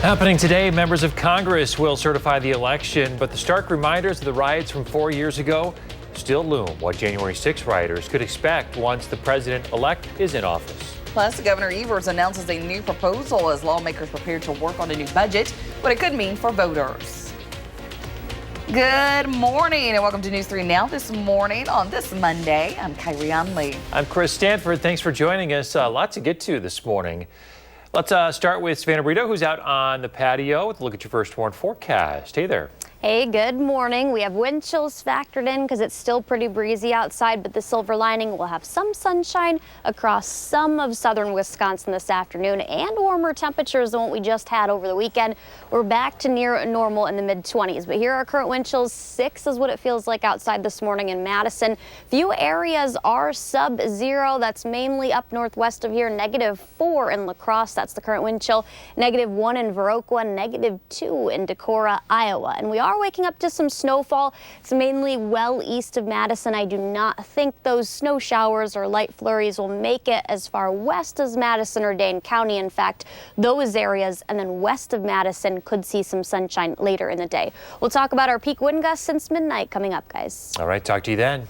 Happening today, members of Congress will certify the election, but the stark reminders of the riots from 4 years ago still loom. What January 6 rioters could expect once the president-elect is in office. Plus, Governor Evers announces a new proposal as lawmakers prepare to work on a new budget, what it could mean for voters. Good morning and welcome to News 3 Now this morning on this Monday. I'm Kyrie Onley. I'm Chris Stanford. Thanks for joining us. A lot to get to this morning. Let's start with Savannah Brito, who's out on the patio with a look at your first warn forecast. Hey there. Hey, good morning. We have wind chills factored in because it's still pretty breezy outside, but the silver lining, we'll have some sunshine across some of southern Wisconsin this afternoon and warmer temperatures than what we just had over the weekend. We're back to near normal in the mid-20s, but here are our current wind chills. 6 is what it feels like outside this morning in Madison. Few areas are sub-zero. That's mainly up northwest of here. -4 in La Crosse. That's the current wind chill. -1 in Viroqua. -2 in Decorah, Iowa. And we are waking up to some snowfall. It's mainly well east of Madison. I do not think those snow showers or light flurries will make it as far west as Madison or Dane County. In fact, those areas and then west of Madison could see some sunshine later in the day. We'll talk about our peak wind gusts since midnight coming up, guys. All right, talk to you then.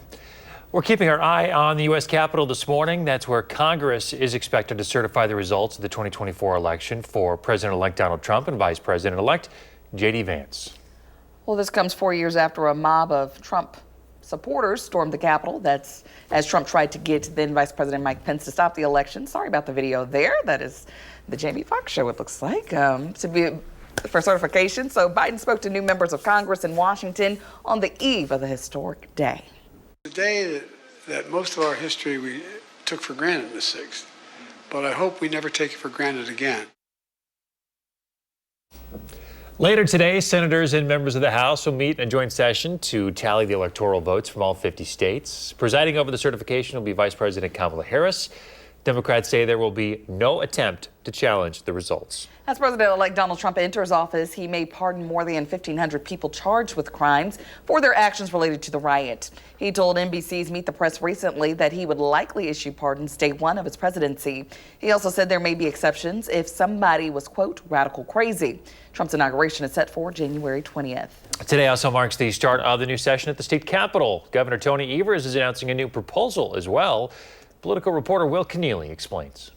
We're keeping our eye on the U.S. Capitol this morning. That's where Congress is expected to certify the results of the 2024 election for President-elect Donald Trump and Vice President-elect J.D. Vance. Well, this comes 4 years after a mob of Trump supporters stormed the Capitol. That's as Trump tried to get then Vice President Mike Pence to stop the election. Sorry about the video there. That is the Jamie Foxx show, it looks like, to be for certification. So Biden spoke to new members of Congress in Washington on the eve of the historic day. The day that most of our history we took for granted the 6th, but I hope we never take it for granted again. Later today, senators and members of the House will meet in a joint session to tally the electoral votes from all 50 states. Presiding over the certification will be Vice President Kamala Harris. Democrats say there will be no attempt to challenge the results. As President-elect Donald Trump enters office, he may pardon more than 1,500 people charged with crimes for their actions related to the riot. He told NBC's Meet the Press recently that he would likely issue pardons day 1 of his presidency. He also said there may be exceptions if somebody was, quote, radical crazy. Trump's inauguration is set for January 20th. Today also marks the start of the new session at the state capitol. Governor Tony Evers is announcing a new proposal as well. Political reporter Will Keneally explains.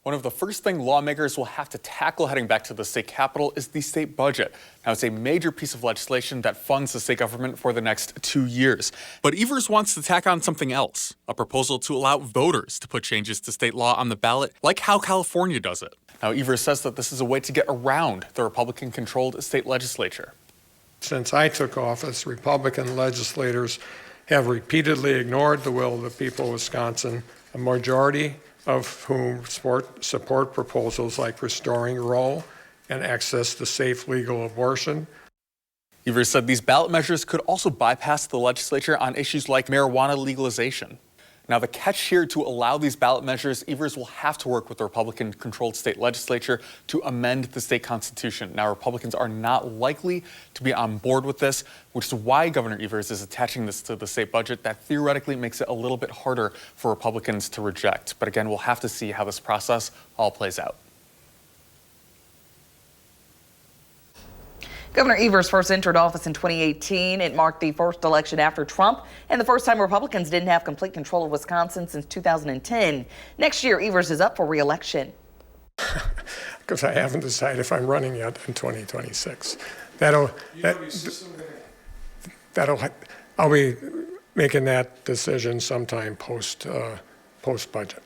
One of the first things lawmakers will have to tackle heading back to the state capitol is the state budget. Now, it's a major piece of legislation that funds the state government for the next 2 years. But Evers wants to tack on something else, a proposal to allow voters to put changes to state law on the ballot, like how California does it. Now, Evers says that this is a way to get around the Republican-controlled state legislature. Since I took office, Republican legislators have repeatedly ignored the will of the people of Wisconsin, a majority of whom support proposals like restoring Roe and access to safe legal abortion. Evers said these ballot measures could also bypass the legislature on issues like marijuana legalization. Now, the catch here, to allow these ballot measures, Evers will have to work with the Republican-controlled state legislature to amend the state constitution. Now, Republicans are not likely to be on board with this, which is why Governor Evers is attaching this to the state budget. That theoretically makes it a little bit harder for Republicans to reject. But again, we'll have to see how this process all plays out. Governor Evers first entered office in 2018. It marked the first election after Trump and the first time Republicans didn't have complete control of Wisconsin since 2010. Next year, Evers is up for re-election. Because I haven't decided if I'm running yet in 2026. I'll be making that decision sometime post-budget.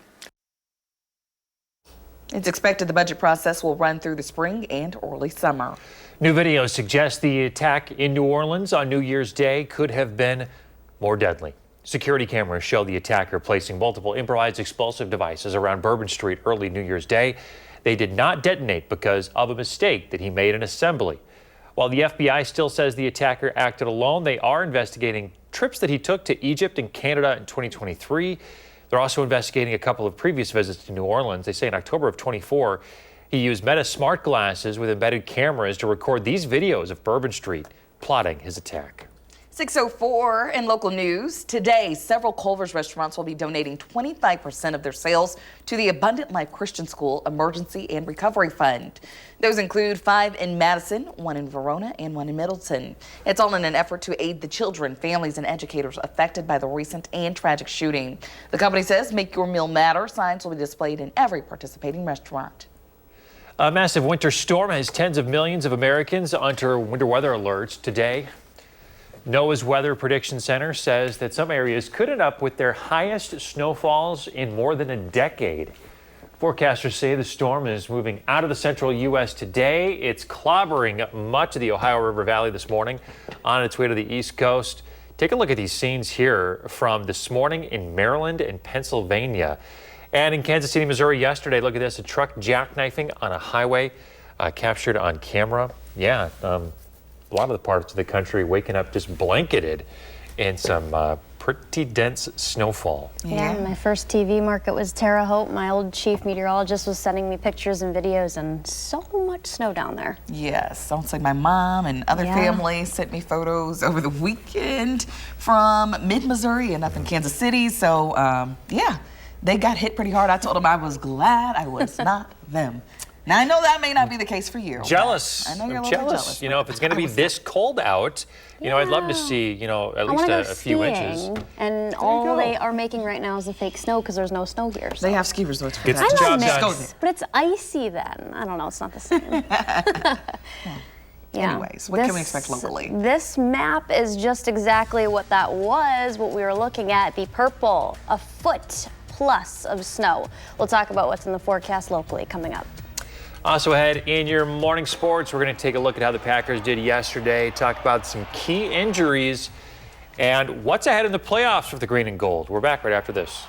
It's expected the budget process will run through the spring and early summer. New videos suggest the attack in New Orleans on New Year's Day could have been more deadly. Security cameras show the attacker placing multiple improvised explosive devices around Bourbon Street early New Year's Day. They did not detonate because of a mistake that he made in assembly. While the FBI still says the attacker acted alone, they are investigating trips that he took to Egypt and Canada in 2023. They're also investigating a couple of previous visits to New Orleans. They say in October of 24, he used Meta smart glasses with embedded cameras to record these videos of Bourbon Street plotting his attack. 6:04 in local news. Today, several Culver's restaurants will be donating 25% of their sales to the Abundant Life Christian School Emergency and Recovery Fund. Those include 5 in Madison, 1 in Verona, and 1 in Middleton. It's all in an effort to aid the children, families, and educators affected by the recent and tragic shooting. The company says Make Your Meal Matter signs will be displayed in every participating restaurant. A massive winter storm has tens of millions of Americans under winter weather alerts today. NOAA's Weather Prediction Center says that some areas could end up with their highest snowfalls in more than a decade. Forecasters say the storm is moving out of the central U.S. today. It's clobbering much of the Ohio River Valley this morning on its way to the East Coast. Take a look at these scenes here from this morning in Maryland and Pennsylvania. And in Kansas City, Missouri yesterday, look at this, a truck jackknifing on a highway captured on camera. Yeah, a lot of the parts of the country waking up just blanketed in some pretty dense snowfall. Yeah, my first TV market was Terre Haute. My old chief meteorologist was sending me pictures and videos, and so much snow down there. Yes, sounds like my mom and other families sent me photos over the weekend from mid-Missouri and up in Kansas City. So, yeah, they got hit pretty hard. I told them I was glad I was not them. Now, I know that may not be the case for you. Jealous. I know you're a I'm little bit jealous. You know, if it's going to be this cold out, you know, I'd love to see, you know, at least a few inches. And all they are making right now is the fake snow because there's no snow here. So. They have ski resorts for Gets that. the job I done. love it, but it's icy then. I don't know, it's not the same. Yeah. Anyways, what can we expect locally? This map is just exactly what that was, what we were looking at, the purple, a foot plus of snow. We'll talk about what's in the forecast locally coming up. Also ahead in your morning sports, we're going to take a look at how the Packers did yesterday, talk about some key injuries, and what's ahead in the playoffs for the green and gold. We're back right after this.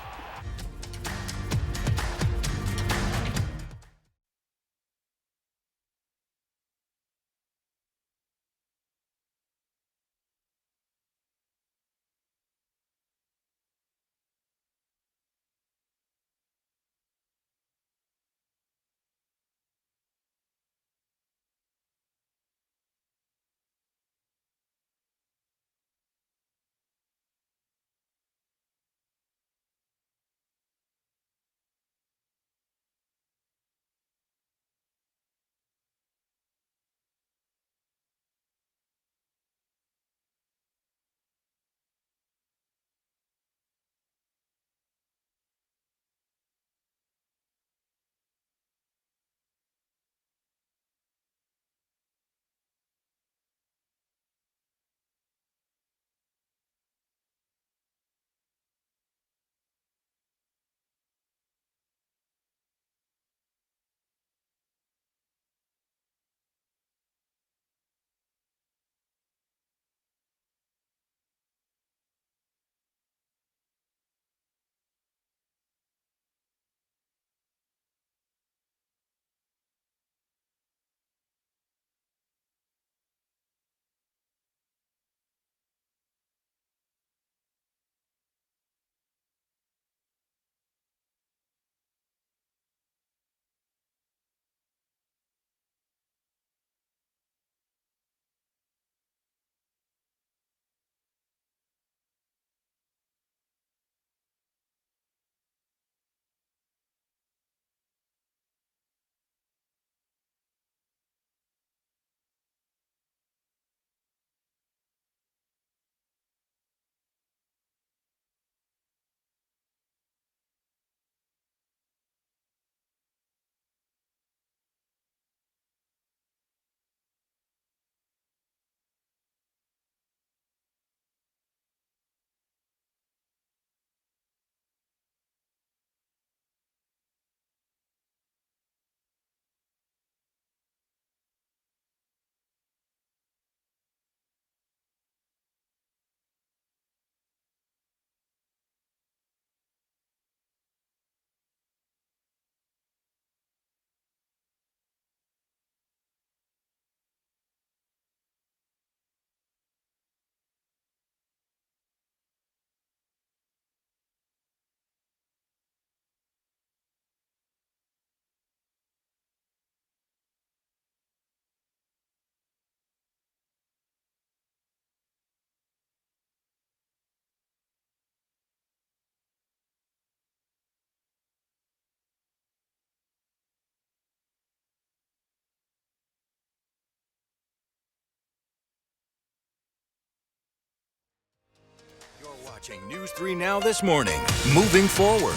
Watching News 3 Now this morning. Moving forward.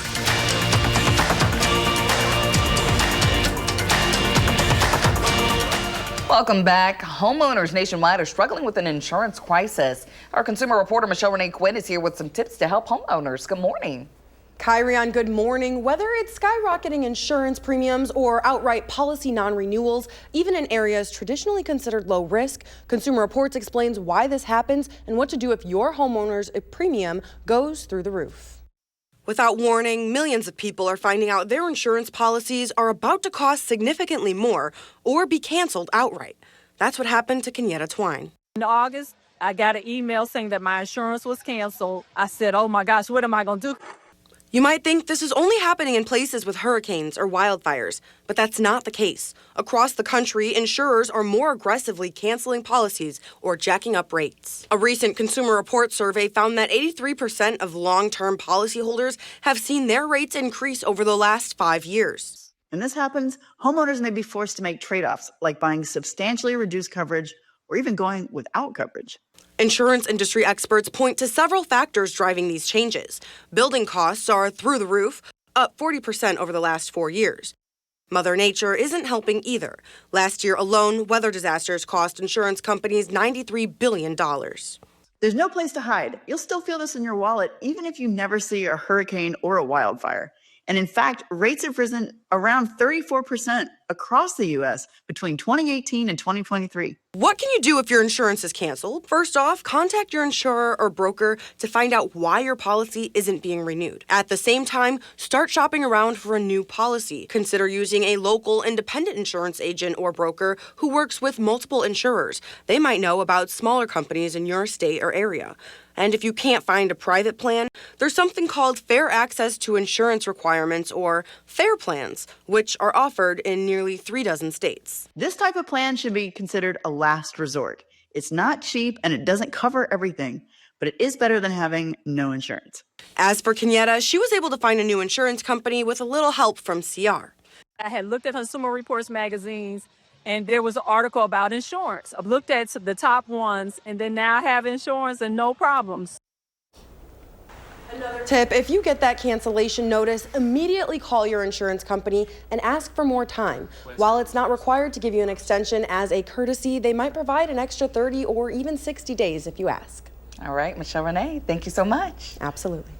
Welcome back. Homeowners nationwide are struggling with an insurance crisis. Our consumer reporter Michelle Renee Quinn is here with some tips to help homeowners. Good morning. Kyrian, good morning. Whether it's skyrocketing insurance premiums or outright policy non-renewals, even in areas traditionally considered low risk, Consumer Reports explains why this happens and what to do if your homeowner's premium goes through the roof. Without warning, millions of people are finding out their insurance policies are about to cost significantly more or be canceled outright. That's what happened to Kenyatta Twine. In August, I got an email saying that my insurance was canceled. I said, oh my gosh, what am I going to do? You might think this is only happening in places with hurricanes or wildfires, but that's not the case. Across the country, insurers are more aggressively canceling policies or jacking up rates. A recent Consumer Reports survey found that 83% of long-term policyholders have seen their rates increase over the last 5 years. When this happens, homeowners may be forced to make trade-offs like buying substantially reduced coverage or even going without coverage. Insurance industry experts point to several factors driving these changes. Building costs are through the roof, up 40% over the last 4 years. Mother Nature isn't helping either. Last year alone, weather disasters cost insurance companies $93 billion. There's no place to hide. You'll still feel this in your wallet even if you never see a hurricane or a wildfire. And in fact, rates have risen around 34% across the U.S. between 2018 and 2023. What can you do if your insurance is canceled? First off, contact your insurer or broker to find out why your policy isn't being renewed. At the same time, start shopping around for a new policy. Consider using a local independent insurance agent or broker who works with multiple insurers. They might know about smaller companies in your state or area. And if you can't find a private plan, there's something called Fair Access to Insurance Requirements, or FAIR plans, which are offered in nearly 36 states. This type of plan should be considered a last resort. It's not cheap and it doesn't cover everything, but it is better than having no insurance. As for Kenyatta, she was able to find a new insurance company with a little help from CR. I had looked at Consumer Reports magazines, and there was an article about insurance. I've looked at the top ones, and then now I have insurance and no problems. Another tip, if you get that cancellation notice, immediately call your insurance company and ask for more time. While it's not required to give you an extension, as a courtesy, they might provide an extra 30 or even 60 days if you ask. All right, Michelle Renee, thank you so much. Absolutely.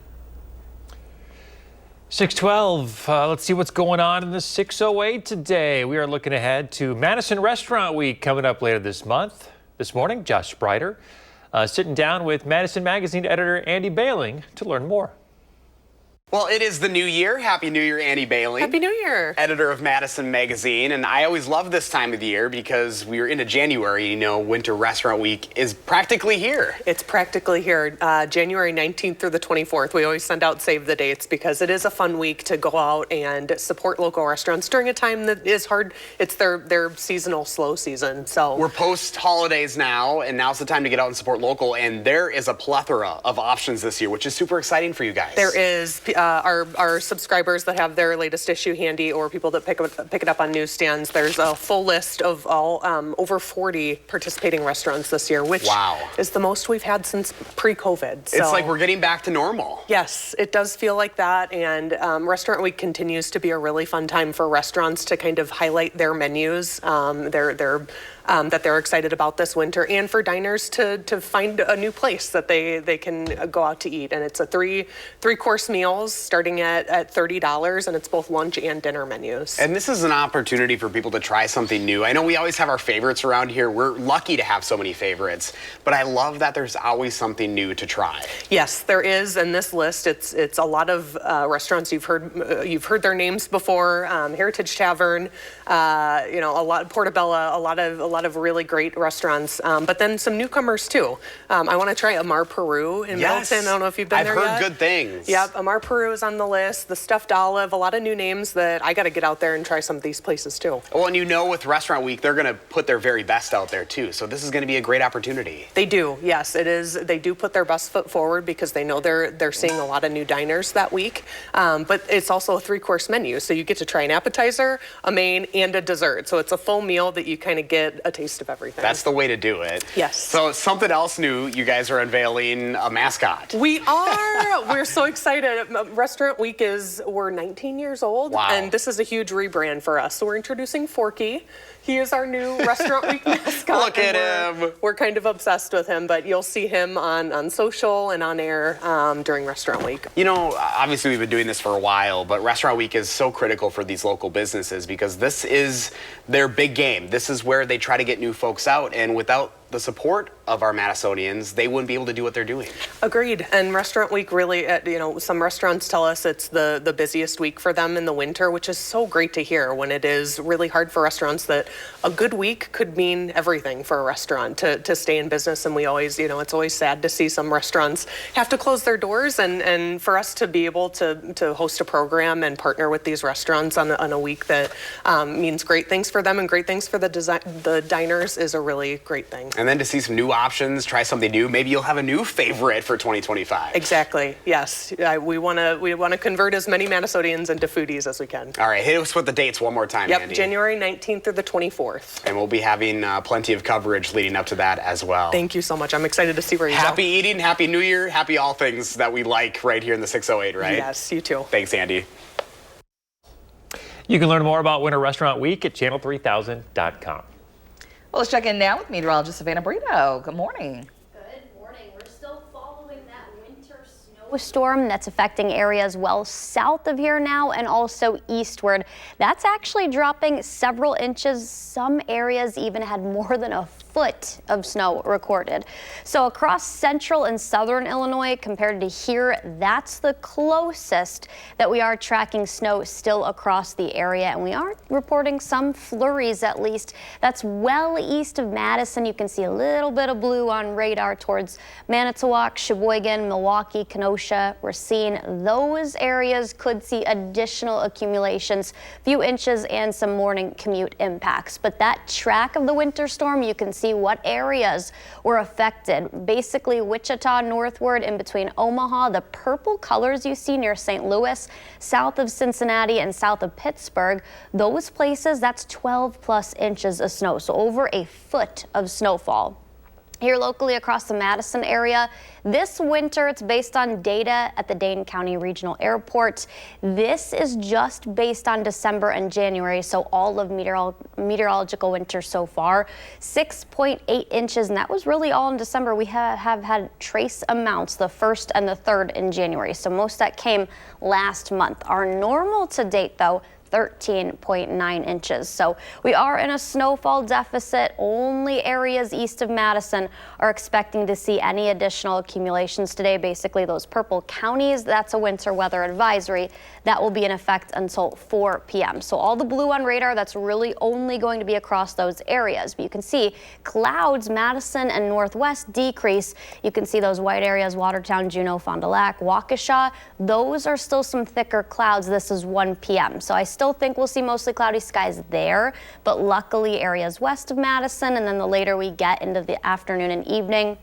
612, let's see what's going on in the 608 today. We are looking ahead to Madison Restaurant Week coming up later this month. This morning, Josh Sprider sitting down with Madison Magazine editor Andy Bailing to learn more. Well, it is the new year. Happy New Year, Andy Bailing. Happy New Year. Editor of Madison Magazine. And I always love this time of the year because we are into January. You know, Winter Restaurant Week is practically here. It's practically here. January 19th through the 24th. We always send out save the dates because it is a fun week to go out and support local restaurants during a time that is hard. It's their seasonal slow season. So we're post holidays now, and now's the time to get out and support local. And there is a plethora of options this year, which is super exciting for you guys. There is. Our subscribers that have their latest issue handy, or people that pick it up on newsstands, there's a full list of all over 40 participating restaurants this year, which is the most we've had since pre-COVID. So, it's like we're getting back to normal. Yes, it does feel like that, and Restaurant Week continues to be a really fun time for restaurants to kind of highlight their menus, that they're excited about this winter, and for diners to find a new place that they can go out to eat. And it's a three-course meals starting at $30, and it's both lunch and dinner menus. And this is an opportunity for people to try something new. I know we always have our favorites around here. We're lucky to have so many favorites, but I love that there's always something new to try. Yes, there is. In this list, it's a lot of restaurants you've heard their names before. Heritage Tavern, a lot Portobello, a lot of really great restaurants, but then some newcomers too. I want to try Amar Peru in Middleton. I don't know if you've been there yet. I've heard good things. Yep, Amar Peru Peru is on the list, the stuffed olive, a lot of new names that I got to get out there and try some of these places too. Well, and with Restaurant Week, they're going to put their very best out there too. So this is going to be a great opportunity. They do, yes, it is. They do put their best foot forward because they know they're seeing a lot of new diners that week. But it's also a 3-course menu, so you get to try an appetizer, a main, and a dessert. So it's a full meal that you kind of get a taste of everything. That's the way to do it. Yes. So something else new, you guys are unveiling a mascot. We are. We're so excited. Restaurant Week we're 19 years old. Wow. And this is a huge rebrand for us. So we're introducing Forky. He is our new Restaurant Week mascot. Look at him. We're kind of obsessed with him, but you'll see him on social and on air during Restaurant Week. Obviously we've been doing this for a while, but Restaurant Week is so critical for these local businesses because this is their big game. This is where they try to get new folks out, and without the support of our Madisonians, they wouldn't be able to do what they're doing. Agreed. And Restaurant Week really, some restaurants tell us it's the busiest week for them in the winter, which is so great to hear when it is really hard for restaurants that a good week could mean everything for a restaurant to stay in business. And we always, it's always sad to see some restaurants have to close their doors, and for us to be able to host a program and partner with these restaurants on a week that means great things for them and great things for the diners is a really great thing. And then to see some new options, try something new. Maybe you'll have a new favorite for 2025. Exactly. Yes. We want to convert as many Madisonians into foodies as we can. All right. Hit us with the dates one more time, Yep. Andy. January 19th through the 24th. And we'll be having plenty of coverage leading up to that as well. Thank you so much. I'm excited to see where you go. Happy eating, happy New Year, happy all things that we like right here in the 608, right? Yes, you too. Thanks, Andy. You can learn more about Winter Restaurant Week at channel3000.com. Well, let's check in now with meteorologist Savannah Brito. Good morning. Good morning. We're still following that winter snowstorm that's affecting areas well south of here now and also eastward. That's actually dropping several inches. Some areas even had more than a foot of snow recorded. So across central and southern Illinois compared to here, that's the closest that we are tracking snow still across the area, and we are reporting some flurries at least. That's well east of Madison. You can see a little bit of blue on radar towards Manitowoc, Sheboygan, Milwaukee, Kenosha. We're seeing those areas could see additional accumulations, few inches and some morning commute impacts. But that track of the winter storm, you can see what areas were affected. Basically Wichita northward in between Omaha, the purple colors you see near St. Louis, south of Cincinnati and south of Pittsburgh, those places, that's 12+ inches of snow, so over a foot of snowfall. Here locally across the Madison area, this winter, it's based on data at the Dane County Regional Airport. This is just based on December and January, so all of meteorological winter so far. 6.8 inches, and that was really all in December. We have had trace amounts, the 1st and the 3rd in January, so most of that came last month. Our normal to date, though, 13.9 inches. So we are in a snowfall deficit. Only areas east of Madison are expecting to see any additional accumulations today. Basically those purple counties, that's a winter weather advisory that will be in effect until 4 p.m. So all the blue on radar, that's really only going to be across those areas. But you can see clouds, Madison and Northwest decrease. You can see those white areas, Watertown, Juneau, Fond du Lac, Waukesha. Those are still some thicker clouds. This is 1 p.m. So I still think we'll see mostly cloudy skies there, but luckily areas west of Madison, and then the later we get into the afternoon and evening,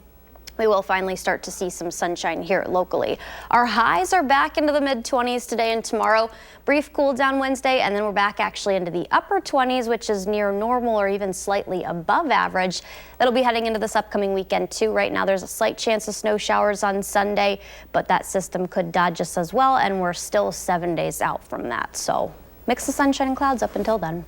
we will finally start to see some sunshine here locally. Our highs are back into the mid-20s today and tomorrow. Brief cool down Wednesday, and then we're back actually into the upper 20s, which is near normal or even slightly above average. That'll be heading into this upcoming weekend too. Right now there's a slight chance of snow showers on Sunday, but that system could dodge us as well, and we're still 7 days out from that. So mix the sunshine and clouds up until then.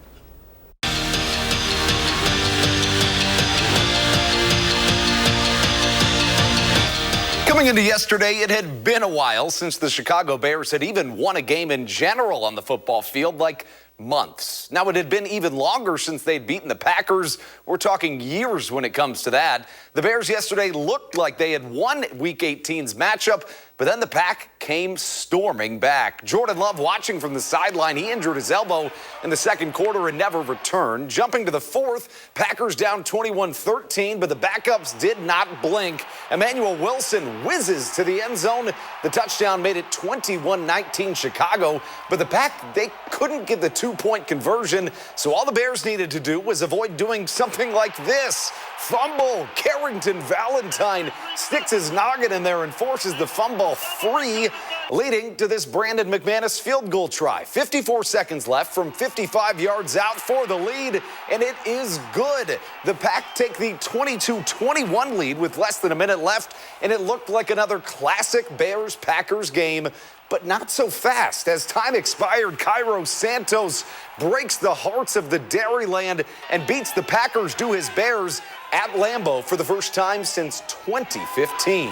Coming into yesterday, it had been a while since the Chicago Bears had even won a game in general on the football field, like months. Now, it had been even longer since they'd beaten the Packers. We're talking years when it comes to that. The Bears yesterday looked like they had won Week 18's matchup, But then the Pack came storming back. Jordan Love watching from the sideline. He injured his elbow in the second quarter and never returned. Jumping to the fourth, Packers down 21-13, but the backups did not blink. Emmanuel Wilson whizzes to the end zone. The touchdown made it 21-19 Chicago, but the Pack, they couldn't get the two-point conversion, so all the Bears needed to do was avoid doing something like this. Fumble. Carrington Valentine sticks his noggin in there and forces the fumble free, leading to this Brandon McManus field goal try. 54 seconds left from 55 yards out for the lead, and it is good. The Pack take the 22-21 lead with less than a minute left, and it looked like another classic Bears-Packers game. But not so fast. As time expired, Cairo Santos breaks the hearts of the Dairyland and beats the Packers to his Bears at Lambeau for the first time since 2015.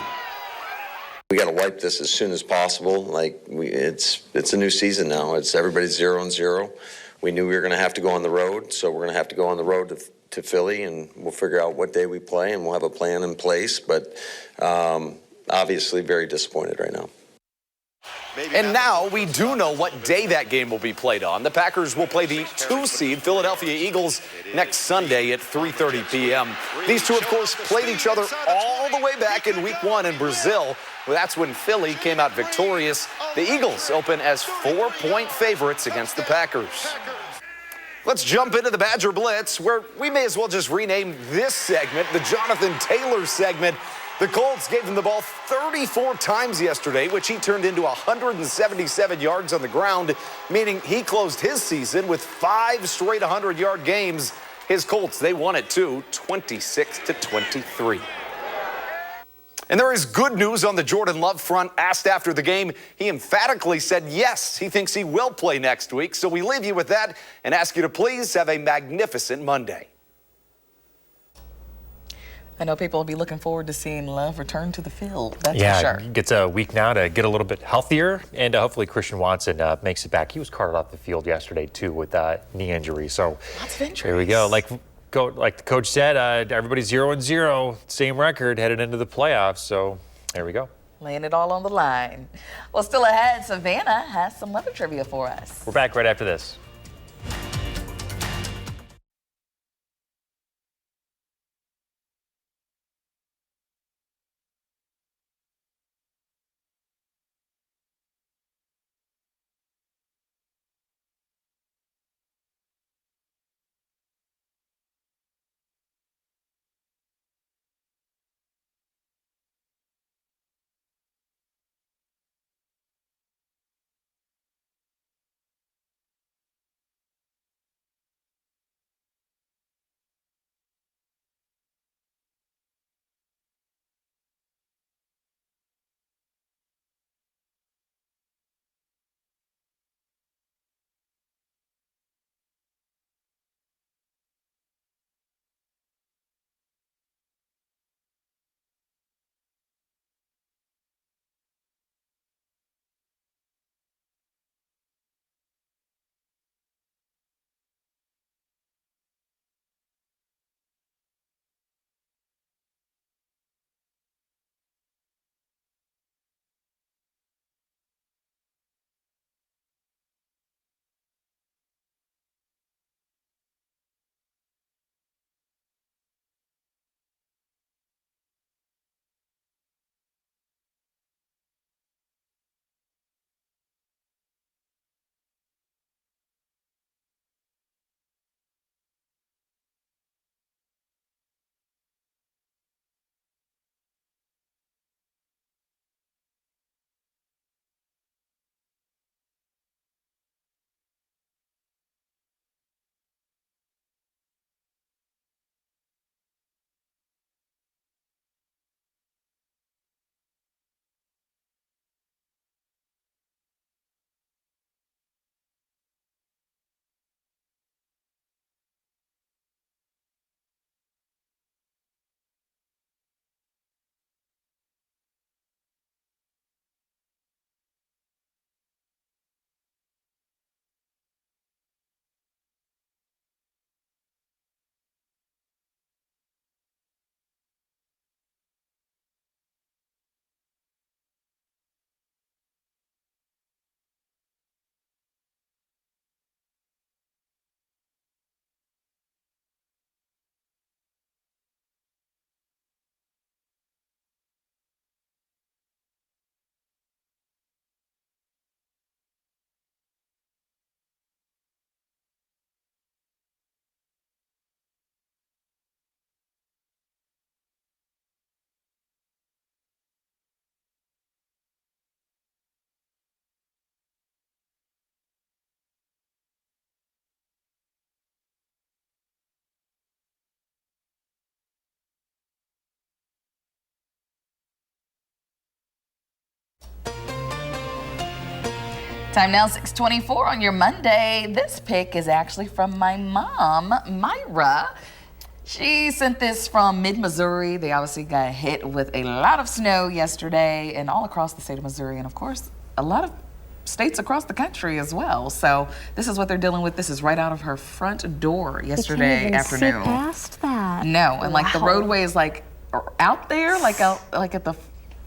We got to wipe this as soon as possible. It's a new season now. It's everybody's 0-0. We knew we were going to have to go on the road, so we're going to have to go on the road to Philly, and we'll figure out what day we play, and we'll have a plan in place. But obviously, very disappointed right now. And now we do know what day that game will be played on. The Packers will play the 2-seed Philadelphia Eagles next Sunday at 3:30 p.m. These two, of course, played each other all the way back in Week 1 in Brazil. Well, that's when Philly came out victorious. The Eagles open as 4-point favorites against the Packers. Let's jump into the Badger Blitz, where we may as well just rename this segment the Jonathan Taylor segment. The Colts gave him the ball 34 times yesterday, which he turned into 177 yards on the ground, meaning he closed his season with 5 straight 100-yard games. His Colts, they won it too, 26-23. And there is good news on the Jordan Love front. Asked after the game, he emphatically said yes, he thinks he will play next week. So we leave you with that and ask you to please have a magnificent Monday. I know people will be looking forward to seeing Love return to the field. That's yeah, for sure. He gets a week now to get a little bit healthier, and hopefully Christian Watson makes it back. He was carted off the field yesterday, too, with knee injury. So lots of injuries. There we go. Like the coach said, everybody's 0-0, same record headed into the playoffs. So there we go. Laying it all on the line. Well, still ahead, Savannah has some weather trivia for us. We're back right after this. Time now, 6:24 on your Monday. This pic is actually from my mom, Myra. She sent this from mid-Missouri. They obviously got hit with a lot of snow yesterday and all across the state of Missouri, and of course, a lot of states across the country as well. So this is what they're dealing with. This is right out of her front door yesterday afternoon. See past that. No, and like the Wow. roadway is like out there, like at the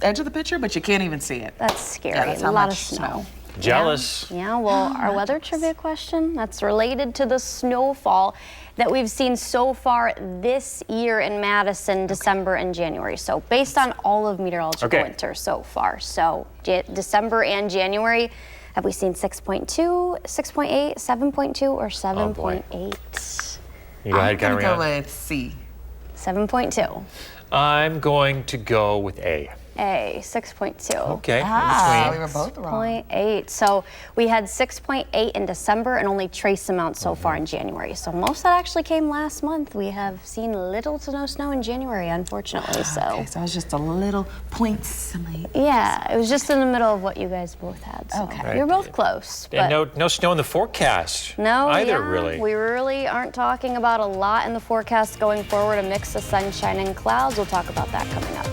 edge of the picture, but you can't even see it. That's scary. Yeah, that's a how lot much of snow. Jealous. Yeah, well, our weather trivia question that's related to the snowfall that we've seen so far this year in Madison, December and January. So based on all of meteorological winter so far. So December and January, have we seen 6.2, 6.8, 7.2, or 7.8? You go ahead, I'm gonna Kyrian. go with C. 7.2. I'm going to go with A. A, 6.2. Okay. We were both wrong. 6.8. So we had 6.8 in December and only trace amounts so far in January. So most of that actually came last month. We have seen little to no snow in January, unfortunately. So Okay, so it was just a little point something. yeah, it was just in the middle of what you guys both had. So Okay. you're both close. And But no snow in the forecast. no, either, yeah, really. we really aren't talking about a lot in the forecast going forward. A mix of sunshine and clouds. We'll talk about that coming up.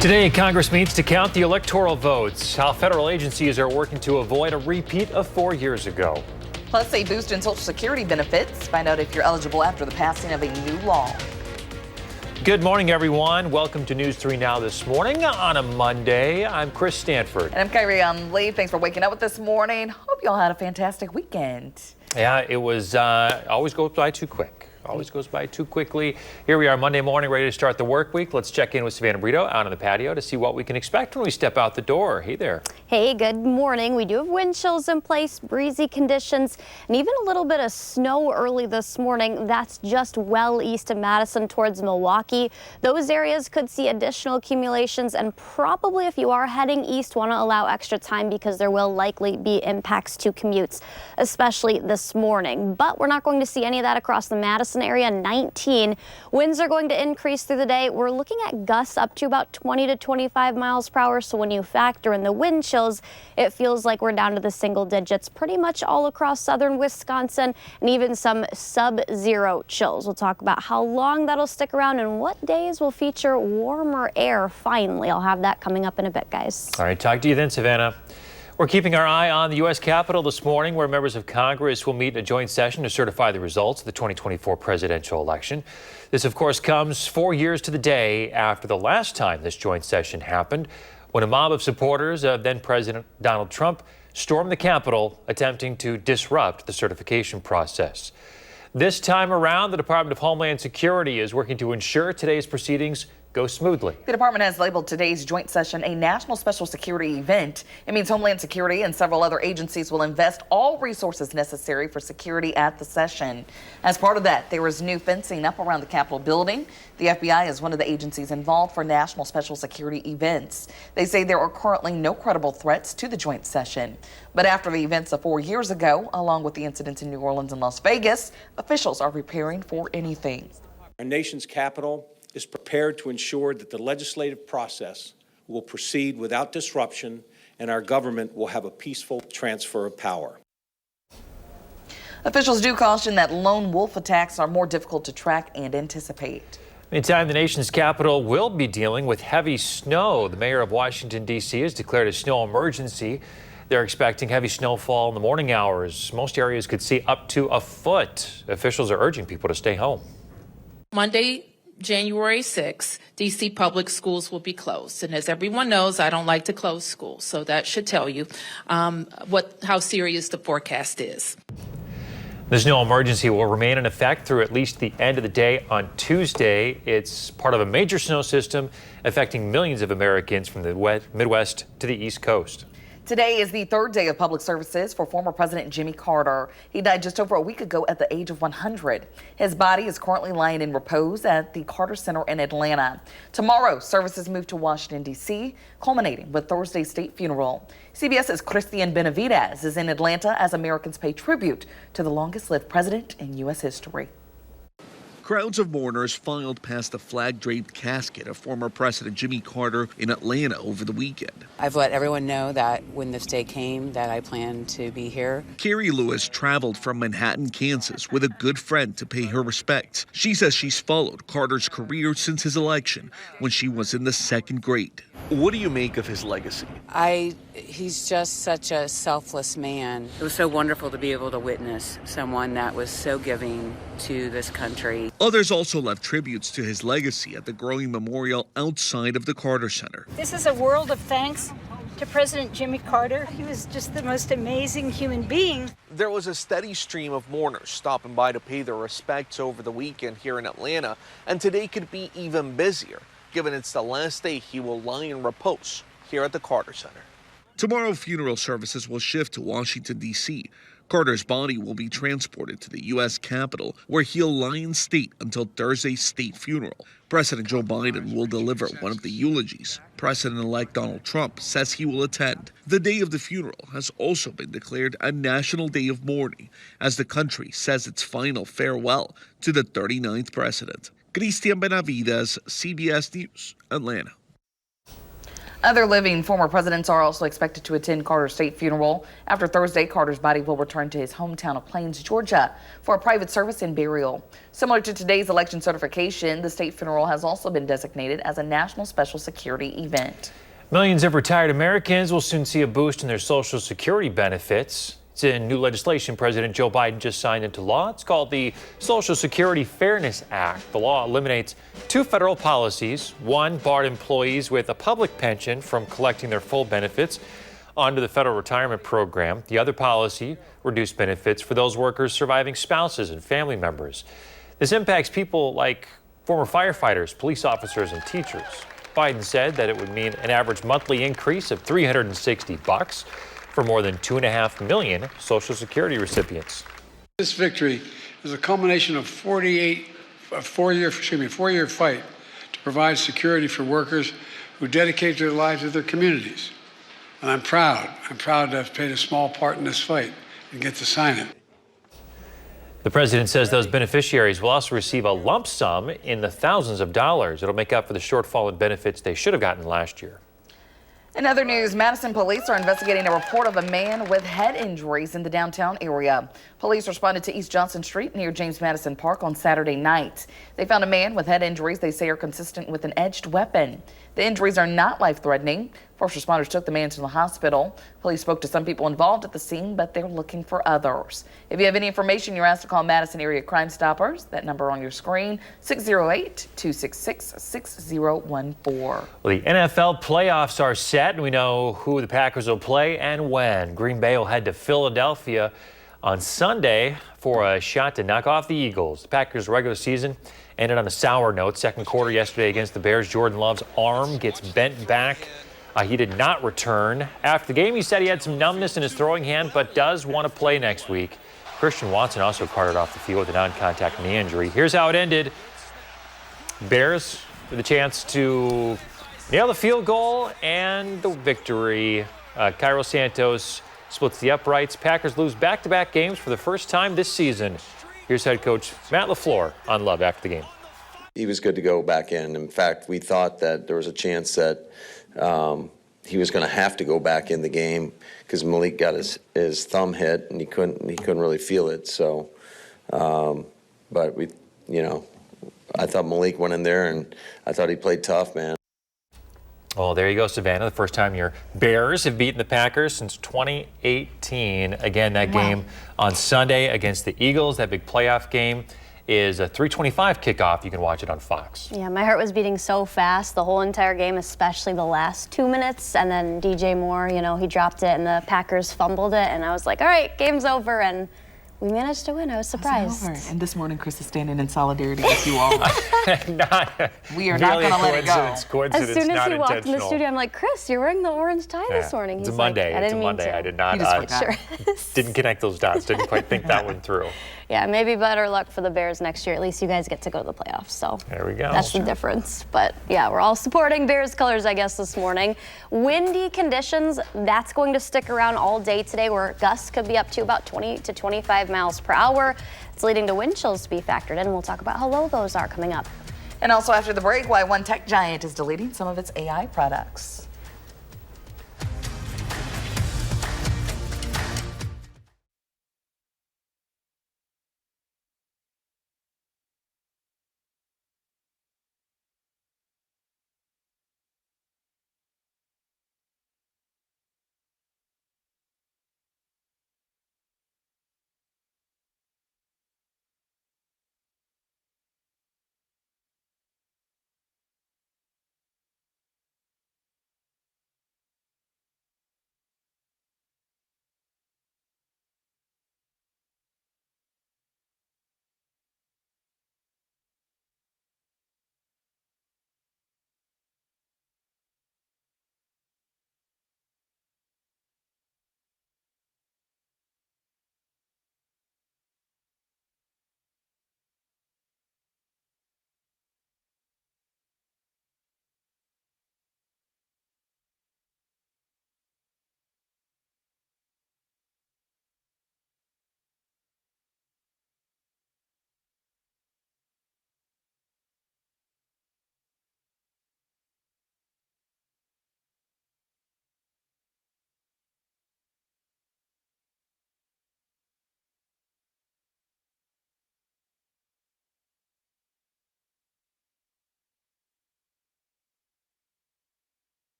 Today, Congress meets to count the electoral votes. How federal agencies are working to avoid a repeat of 4 years ago. Plus, a boost in Social Security benefits. Find out if you're eligible after the passing of a new law. Good morning, everyone. Welcome to News 3 Now this morning on a Monday. I'm Chris Stanford. And I'm Kyrie on leave. Thanks for waking up with this morning. Hope y'all had a fantastic weekend. Yeah, it was always goes by too quick. Always goes by too quickly. Here we are Monday morning, ready to start the work week. Let's check in with Savannah Brito out on the patio to see what we can expect when we step out the door. Hey there. Hey, good morning. We do have wind chills in place, breezy conditions, and even a little bit of snow early this morning. That's just well east of Madison towards Milwaukee. Those areas could see additional accumulations, and probably if you are heading east, want to allow extra time because there will likely be impacts to commutes, especially this morning. But we're not going to see any of that across the Madison area. 19. Winds are going to increase through the day. We're looking at gusts up to about 20 to 25 miles per hour. So when you factor in the wind chills, it feels like we're down to the single digits pretty much all across southern Wisconsin, and even some sub-zero chills. We'll talk about how long that'll stick around and what days will feature warmer air finally. I'll have that coming up in a bit, guys. All right, talk to you then, Savannah. We're keeping our eye on the U.S. Capitol this morning, where members of Congress will meet in a joint session to certify the results of the 2024 presidential election. This, of course, comes 4 years to the day after the last time this joint session happened, when a mob of supporters of then-President Donald Trump stormed the Capitol, attempting to disrupt the certification process. This time around, the Department of Homeland Security is working to ensure today's proceedings go smoothly. The department has labeled today's joint session a national special security event. It means Homeland Security and several other agencies will invest all resources necessary for security at the session. As part of that, there is new fencing up around the Capitol building. The FBI is one of the agencies involved for national special security events. They say there are currently no credible threats to the joint session. But after the events of 4 years ago, along with the incidents in New Orleans and Las Vegas, officials are preparing for anything. Our nation's capital is prepared to ensure that the legislative process will proceed without disruption and our government will have a peaceful transfer of power. Officials do caution that lone wolf attacks are more difficult to track and anticipate. Meantime, the nation's capital will be dealing with heavy snow. The mayor of Washington, D.C. has declared a snow emergency. They're expecting heavy snowfall in the morning hours. Most areas could see up to a foot. Officials are urging people to stay home. Monday, January 6th, D.C. public schools will be closed. And as everyone knows, I don't like to close schools. So that should tell you how serious the forecast is. The snow emergency will remain in effect through at least the end of the day on Tuesday. It's part of a major snow system affecting millions of Americans from the Midwest to the East Coast. Today is the third day of public services for former President Jimmy Carter. He died just over a week ago at the age of 100. His body is currently lying in repose at the Carter Center in Atlanta. Tomorrow, services move to Washington, D.C., culminating with Thursday's state funeral. CBS's Christian Benavidez is in Atlanta as Americans pay tribute to the longest-lived president in U.S. history. Crowds of mourners filed past the flag-draped casket of former President Jimmy Carter in Atlanta over the weekend. I've let everyone know that when this day came that I plan to be here. Carrie Lewis traveled from Manhattan, Kansas with a good friend to pay her respects. She says she's followed Carter's career since his election when she was in the second grade. What do you make of his legacy? He's just such a selfless man. It was so wonderful to be able to witness someone that was so giving to this country. Others also left tributes to his legacy at the growing memorial outside of the Carter Center. This is a world of thanks to President Jimmy Carter. He was just the most amazing human being. There was a steady stream of mourners stopping by to pay their respects over the weekend here in Atlanta, and today could be even busier, given it's the last day he will lie in repose here at the Carter Center. Tomorrow, funeral services will shift to Washington, D.C. Carter's body will be transported to the U.S. Capitol, where he'll lie in state until Thursday's state funeral. President Joe Biden will deliver one of the eulogies. President-elect Donald Trump says he will attend. The day of the funeral has also been declared a national day of mourning, as the country says its final farewell to the 39th president. Christian Benavidez, CBS News, Atlanta. Other living former presidents are also expected to attend Carter's state funeral. After Thursday, Carter's body will return to his hometown of Plains, Georgia, for a private service and burial. Similar to today's election certification, the state funeral has also been designated as a national special security event. Millions of retired Americans will soon see a boost in their Social Security benefits. It's in new legislation President Joe Biden just signed into law. It's called the Social Security Fairness Act. The law eliminates two federal policies. One barred employees with a public pension from collecting their full benefits under the federal retirement program. The other policy reduced benefits for those workers surviving spouses and family members. This impacts people like former firefighters, police officers, and teachers. Biden said that it would mean an average monthly increase of $360 for more than 2.5 million Social Security recipients. This victory is a culmination of a four-year fight to provide security for workers who dedicate their lives to their communities. And I'm proud to have played a small part in this fight and get to sign it. The president says those beneficiaries will also receive a lump sum in the thousands of dollars. It'll make up for the shortfall in benefits they should have gotten last year. In other news, Madison police are investigating a report of a man with head injuries in the downtown area. Police responded to East Johnson Street near James Madison Park on Saturday night. They found a man with head injuries they say are consistent with an edged weapon. The injuries are not life-threatening. First responders took the man to the hospital. Police spoke to some people involved at the scene, but they're looking for others. If you have any information, you're asked to call Madison Area Crime Stoppers. That number on your screen, 608-266-6014. Well, the NFL playoffs are set, and we know who the Packers will play and when. Green Bay will head to Philadelphia on Sunday for a shot to knock off the Eagles. The Packers' regular season ended on a sour note. Second quarter yesterday against the Bears, Jordan Love's arm gets bent back. He did not return. After the game, he said he had some numbness in his throwing hand, but does want to play next week. Christian Watson also carted off the field with a non-contact knee injury. Here's how it ended. Bears with a chance to nail the field goal and the victory. Cairo Santos splits the uprights. Packers lose back-to-back games for the first time this season. Here's head coach Matt LaFleur on Love after the game. He was good to go back in. In fact, we thought that there was a chance that he was going to have to go back in the game because Malik got his thumb hit and he couldn't really feel it. So, but I thought Malik went in there and I thought he played tough, man. Well, there you go, Savannah. The first time your Bears have beaten the Packers since 2018. Again, that game on Sunday against the Eagles, that big playoff game, is a 3:25 kickoff. You can watch it on Fox. Yeah, my heart was beating so fast the whole entire game, especially the last 2 minutes. And then DJ Moore, he dropped it and the Packers fumbled it. And I was like, all right, game's over. And we managed to win. I was surprised. And this morning, Chris is standing in solidarity with you all. We are not going to let it go. Coincidence, as soon as not he walked in the studio, I'm like, Chris, you're wearing the orange tie this morning. It's a Monday. Like, I did not. Didn't connect those dots. Didn't quite think that one through. Yeah, maybe better luck for the Bears next year. At least you guys get to go to the playoffs. So there we go. That's the difference. But yeah, we're all supporting Bears colors, I guess, this morning. Windy conditions, that's going to stick around all day today, where gusts could be up to about 20 to 25 miles per hour. It's leading to wind chills to be factored in. We'll talk about how low those are coming up. And also after the break, why one tech giant is deleting some of its AI products.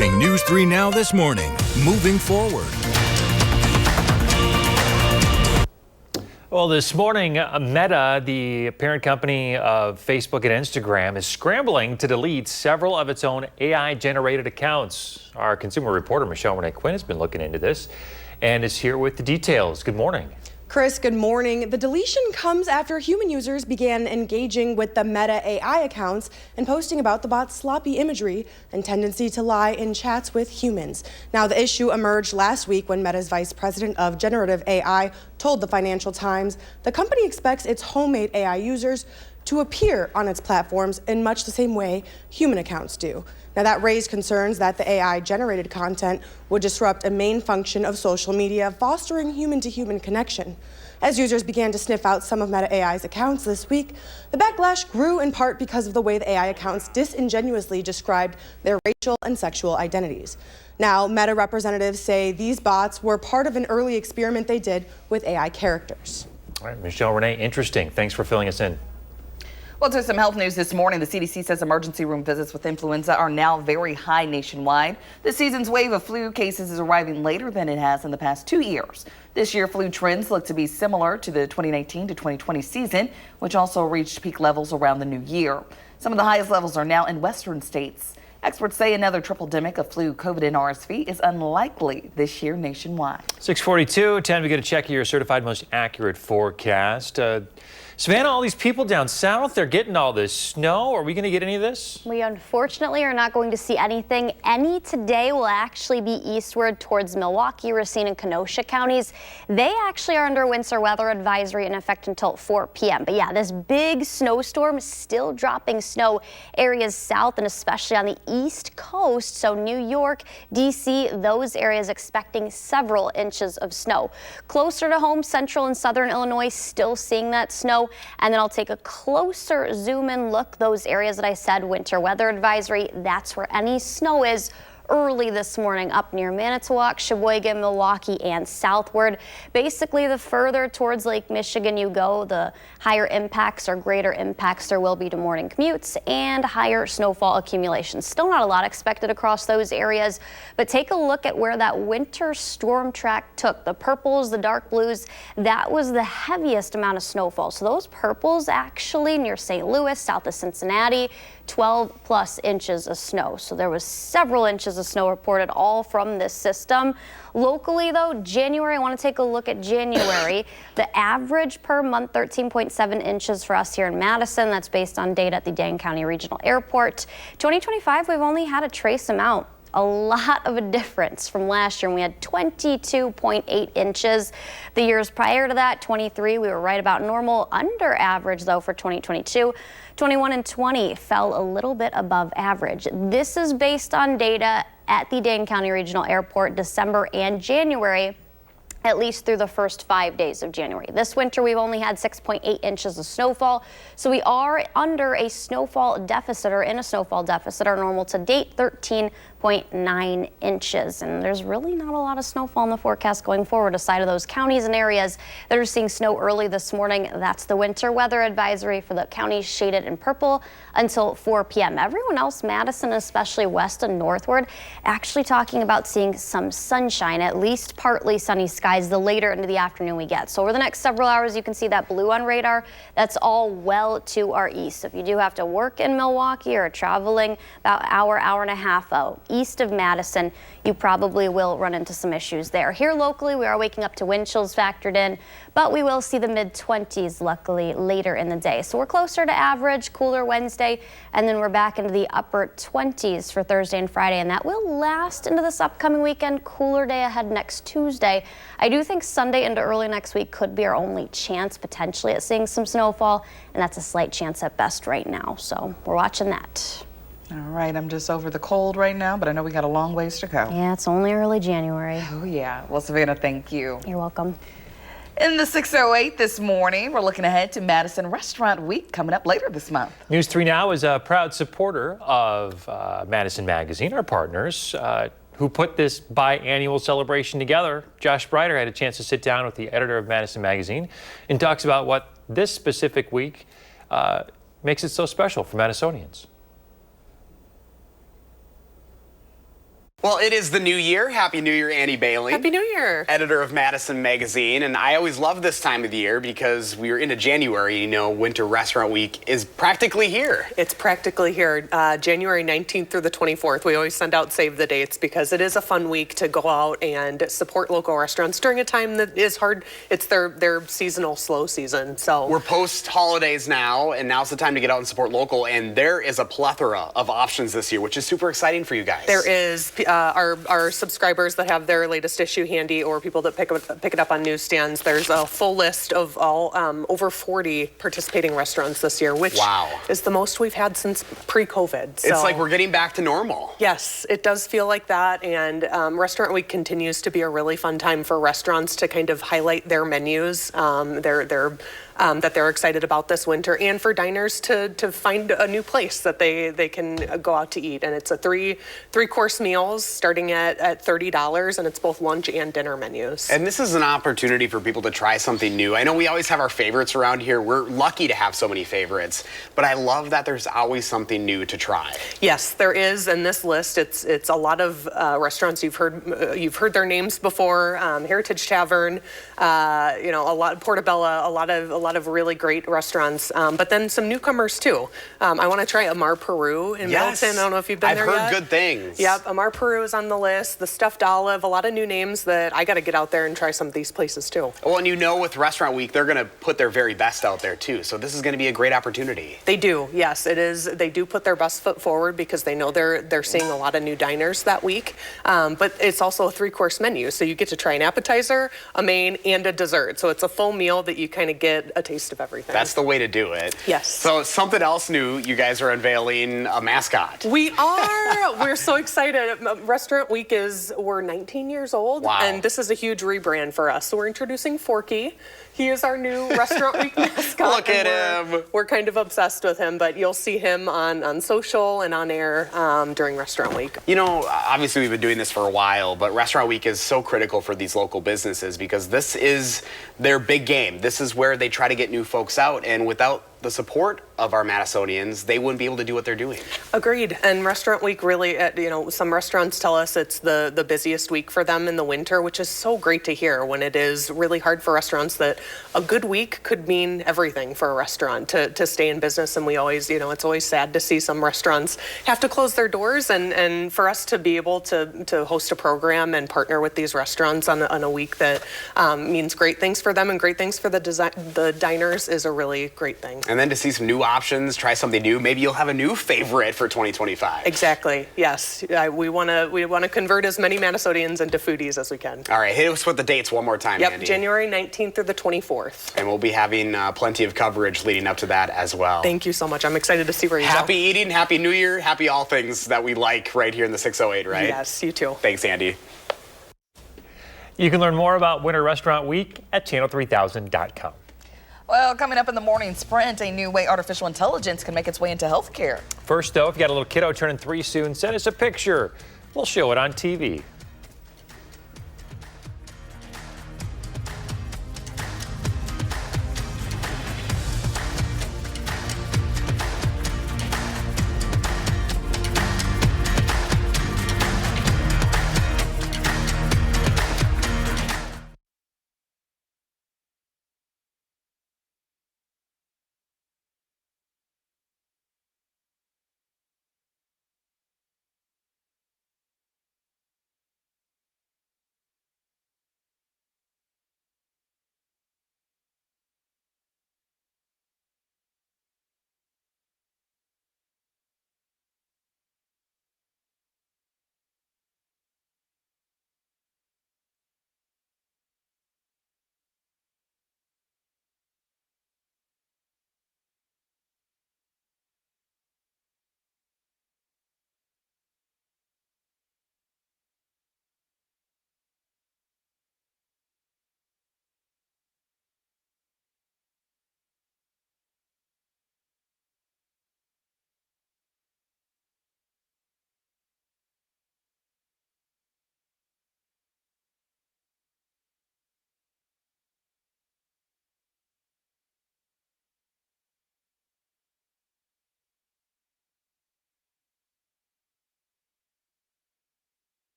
watching News 3 Now this morning. Moving forward. Well, this morning, Meta, the parent company of Facebook and Instagram, is scrambling to delete several of its own AI-generated accounts. Our consumer reporter, Michelle Renee Quinn, has been looking into this and is here with the details. Good morning. Chris, good morning. The deletion comes after human users began engaging with the Meta AI accounts and posting about the bot's sloppy imagery and tendency to lie in chats with humans. Now, the issue emerged last week when Meta's vice president of generative AI told the Financial Times the company expects its homemade AI users to appear on its platforms in much the same way human accounts do. Now, that raised concerns that the AI-generated content would disrupt a main function of social media, fostering human-to-human connection. As users began to sniff out some of Meta AI's accounts this week, the backlash grew in part because of the way the AI accounts disingenuously described their racial and sexual identities. Now, Meta representatives say these bots were part of an early experiment they did with AI characters. All right, Michelle Renee, interesting. Thanks for filling us in. Well, to some health news this morning, the CDC says emergency room visits with influenza are now very high nationwide. This season's wave of flu cases is arriving later than it has in the past 2 years. This year, flu trends look to be similar to the 2019 to 2020 season, which also reached peak levels around the new year. Some of the highest levels are now in western states. Experts say another triple-demic of flu, COVID, and RSV is unlikely this year nationwide. 6:42, time to get a check of your certified most accurate forecast. Savannah, all these people down south, they're getting all this snow. Are we going to get any of this? We unfortunately are not going to see anything. Any today will actually be eastward towards Milwaukee, Racine, and Kenosha counties. They actually are under winter weather advisory in effect until 4 p.m. But yeah, this big snowstorm is still dropping snow areas south and especially on the east coast. So New York, D.C., those areas expecting several inches of snow. Closer to home, central and southern Illinois still seeing that snow. And then I'll take a closer zoom in look. Those areas that I said winter weather advisory, that's where any snow is early this morning up near Manitowoc, Sheboygan, Milwaukee, and southward. Basically, the further towards Lake Michigan you go, the higher impacts or greater impacts there will be to morning commutes and higher snowfall accumulation. Still not a lot expected across those areas, but take a look at where that winter storm track took. The purples, the dark blues, that was the heaviest amount of snowfall. So those purples actually near St. Louis, south of Cincinnati, 12 plus inches of snow. So there was several inches of snow reported all from this system. Locally though, January, I want to take a look at January. The average per month, 13.7 inches for us here in Madison. That's based on data at the Dane County Regional Airport. 2025, we've only had a trace amount. A lot of a difference from last year when we had 22.8 inches. The years prior to that, 23, we were right about normal, under average though for 2022. 21 and 20 fell a little bit above average. This is based on data at the Dane County Regional Airport, December and January, at least through the first 5 days of January. This winter, we've only had 6.8 inches of snowfall, so we are under a snowfall deficit or in a snowfall deficit. Our normal to date, 13.9 inches. And there's really not a lot of snowfall in the forecast going forward aside of those counties and areas that are seeing snow early this morning. That's the winter weather advisory for the counties shaded in purple until 4 p.m. Everyone else, Madison, especially west and northward, actually talking about seeing some sunshine, at least partly sunny skies the later into the afternoon we get. So over the next several hours, you can see that blue on radar. That's all well to our east. If you do have to work in Milwaukee or traveling about hour and a half out east of Madison, you probably will run into some issues there. Here locally, we are waking up to wind chills factored in, but we will see the mid-20s luckily later in the day. So we're closer to average, cooler Wednesday, and then we're back into the upper 20s for Thursday and Friday, and that will last into this upcoming weekend. Cooler day ahead next Tuesday. I do think Sunday into early next week could be our only chance potentially at seeing some snowfall, and that's a slight chance at best right now. So we're watching that. All right, I'm just over the cold right now, but I know we got a long ways to go. Yeah, it's only early January. Oh yeah. Well, Savannah, thank you. You're welcome. In the 608 this morning, we're looking ahead to Madison Restaurant Week coming up later this month. News 3 Now is a proud supporter of Madison Magazine, our partners, who put this biannual celebration together. Josh Breider had a chance to sit down with the editor of Madison Magazine and talks about what this specific week makes it so special for Madisonians. Well, it is the new year. Happy New Year, Annie Bailey. Happy New Year. Editor of Madison Magazine. And I always love this time of the year because we are into January. You know, Winter Restaurant Week is practically here. It's practically here. January 19th through the 24th. We always send out save the dates because it is a fun week to go out and support local restaurants during a time that is hard. It's their seasonal slow season. So we're post holidays now, and now's the time to get out and support local. And there is a plethora of options this year, which is super exciting for you guys. There is. Our subscribers that have their latest issue handy, or people that pick it up on newsstands, there's a full list of all over 40 participating restaurants this year, which is the most we've had since pre-COVID. So, it's like we're getting back to normal. Yes, it does feel like that, and Restaurant Week continues to be a really fun time for restaurants to kind of highlight their menus, that they're excited about this winter, and for diners to find a new place that they can go out to eat. And it's a three-course meals starting at $30, and it's both lunch and dinner menus. And this is an opportunity for people to try something new. I know we always have our favorites around here. We're lucky to have so many favorites, but I love that there's always something new to try. Yes, there is. In this list, it's a lot of restaurants you've heard their names before. Heritage Tavern, a lot Portobello, a lot of really great restaurants, but then some newcomers too. I want to try Amar Peru in Madison. I don't know if you've been there yet. I've heard good things. Yep, Amar Peru is on the list. The Stuffed Olive, a lot of new names that I got to get out there and try some of these places too. Well, and with Restaurant Week, they're going to put their very best out there too. So this is going to be a great opportunity. They do, yes, it is. They do put their best foot forward because they know they're seeing a lot of new diners that week. But it's also a three-course menu, so you get to try an appetizer, a main, and a dessert. So it's a full meal that you kind of get a taste of everything. That's the way to do it. Yes. So something else new, you guys are unveiling a mascot. We are. We're so excited. Restaurant Week we're 19 years old. Wow. And this is a huge rebrand for us. So we're introducing Forky. He is our new Restaurant Week mascot. Look at him. We're kind of obsessed with him, but you'll see him on social and on air during Restaurant Week. You know, obviously we've been doing this for a while, but Restaurant Week is so critical for these local businesses because this is their big game. This is where they try to get new folks out, and without the support of our Madisonians, they wouldn't be able to do what they're doing. Agreed. And Restaurant Week really, some restaurants tell us it's the busiest week for them in the winter, which is so great to hear when it is really hard for restaurants that a good week could mean everything for a restaurant to stay in business. And we always, it's always sad to see some restaurants have to close their doors, and for us to be able to host a program and partner with these restaurants on a week that means great things for them and great things for the diners is a really great thing. And then to see some new options, try something new. Maybe you'll have a new favorite for 2025. Exactly. Yes. We want to convert as many Madisonians into foodies as we can. All right. Hit us with the dates one more time, Yep. Andy. January 19th through the 24th. And we'll be having plenty of coverage leading up to that as well. Thank you so much. I'm excited to see where you go. Happy eating, happy New Year, happy all things that we like right here in the 608, right? Yes, you too. Thanks, Andy. You can learn more about Winter Restaurant Week at channel3000.com. Well, coming up in the morning sprint, a new way artificial intelligence can make its way into healthcare. First, though, if you got a little kiddo turning 3 soon, send us a picture. We'll show it on TV.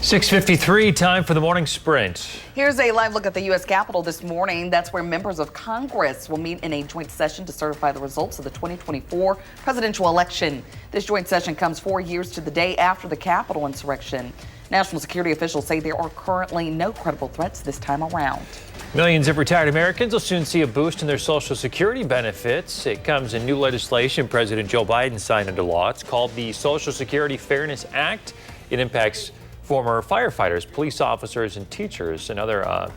6:53, time for the morning sprint. Here's a live look at the U.S. Capitol this morning. That's where members of Congress will meet in a joint session to certify the results of the 2024 presidential election. This joint session comes 4 years to the day after the Capitol insurrection. National security officials say there are currently no credible threats this time around. Millions of retired Americans will soon see a boost in their Social Security benefits. It comes in new legislation President Joe Biden signed into law. It's called the Social Security Fairness Act. It impacts former firefighters, police officers, and teachers and other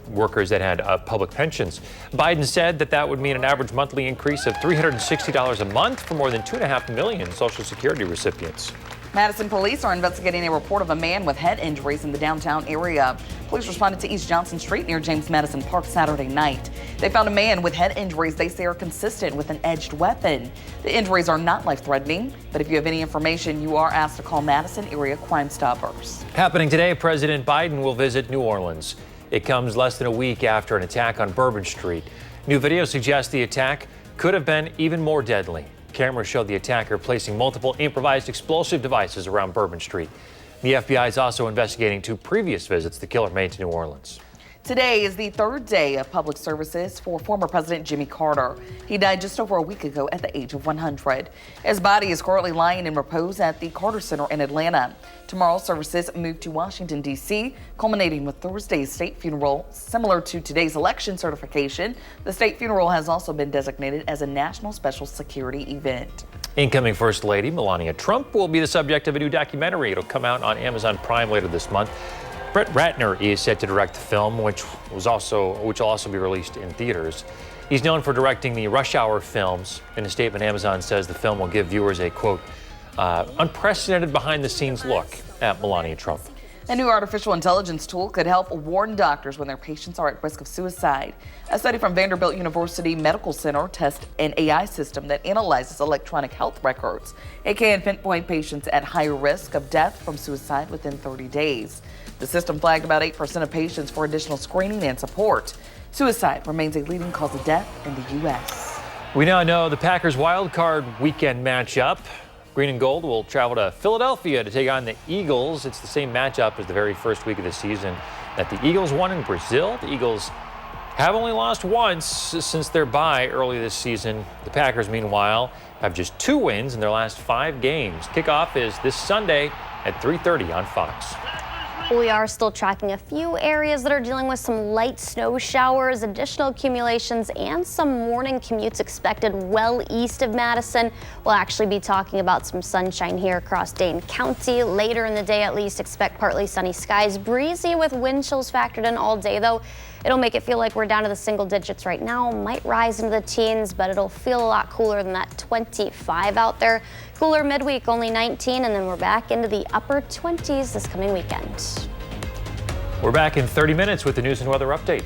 workers that had public pensions. Biden said that would mean an average monthly increase of $360 a month for more than 2.5 million Social Security recipients. Madison police are investigating a report of a man with head injuries in the downtown area. Police responded to East Johnson Street near James Madison Park Saturday night. They found a man with head injuries they say are consistent with an edged weapon. The injuries are not life-threatening, but if you have any information, you are asked to call Madison area Crime Stoppers. Happening today, President Biden will visit New Orleans. It comes less than a week after an attack on Bourbon Street. New video suggests the attack could have been even more deadly. Cameras showed the attacker placing multiple improvised explosive devices around Bourbon Street. The FBI is also investigating 2 previous visits the killer made to New Orleans. Today is the 3rd day of public services for former President Jimmy Carter. He died just over a week ago at the age of 100. His body is currently lying in repose at the Carter Center in Atlanta. Tomorrow, services move to Washington, D.C., culminating with Thursday's state funeral. Similar to today's election certification, the state funeral has also been designated as a national special security event. Incoming First Lady Melania Trump will be the subject of a new documentary. It'll come out on Amazon Prime later this month. Brett Ratner is set to direct the film, which will also be released in theaters. He's known for directing the Rush Hour films. In a statement, Amazon says the film will give viewers a, quote, unprecedented behind-the-scenes look at Melania Trump. A new artificial intelligence tool could help warn doctors when their patients are at risk of suicide. A study from Vanderbilt University Medical Center tests an AI system that analyzes electronic health records. It can pinpoint patients at higher risk of death from suicide within 30 days. The system flagged about 8% of patients for additional screening and support. Suicide remains a leading cause of death in the U.S. We now know the Packers wild card weekend matchup. Green and Gold will travel to Philadelphia to take on the Eagles. It's the same matchup as the very first week of the season that the Eagles won in Brazil. The Eagles have only lost once since their bye early this season. The Packers, meanwhile, have just 2 wins in their last 5 games. Kickoff is this Sunday at 3:30 on Fox. We are still tracking a few areas that are dealing with some light snow showers, additional accumulations, and some morning commutes expected well east of Madison. We'll actually be talking about some sunshine here across Dane County. Later in the day, at least, expect partly sunny skies. Breezy with wind chills factored in all day, though. It'll make it feel like we're down to the single digits right now. Might rise into the teens, but it'll feel a lot cooler than that 25 out there. Cooler midweek, only 19, and then we're back into the upper 20s this coming weekend. We're back in 30 minutes with the news and weather update.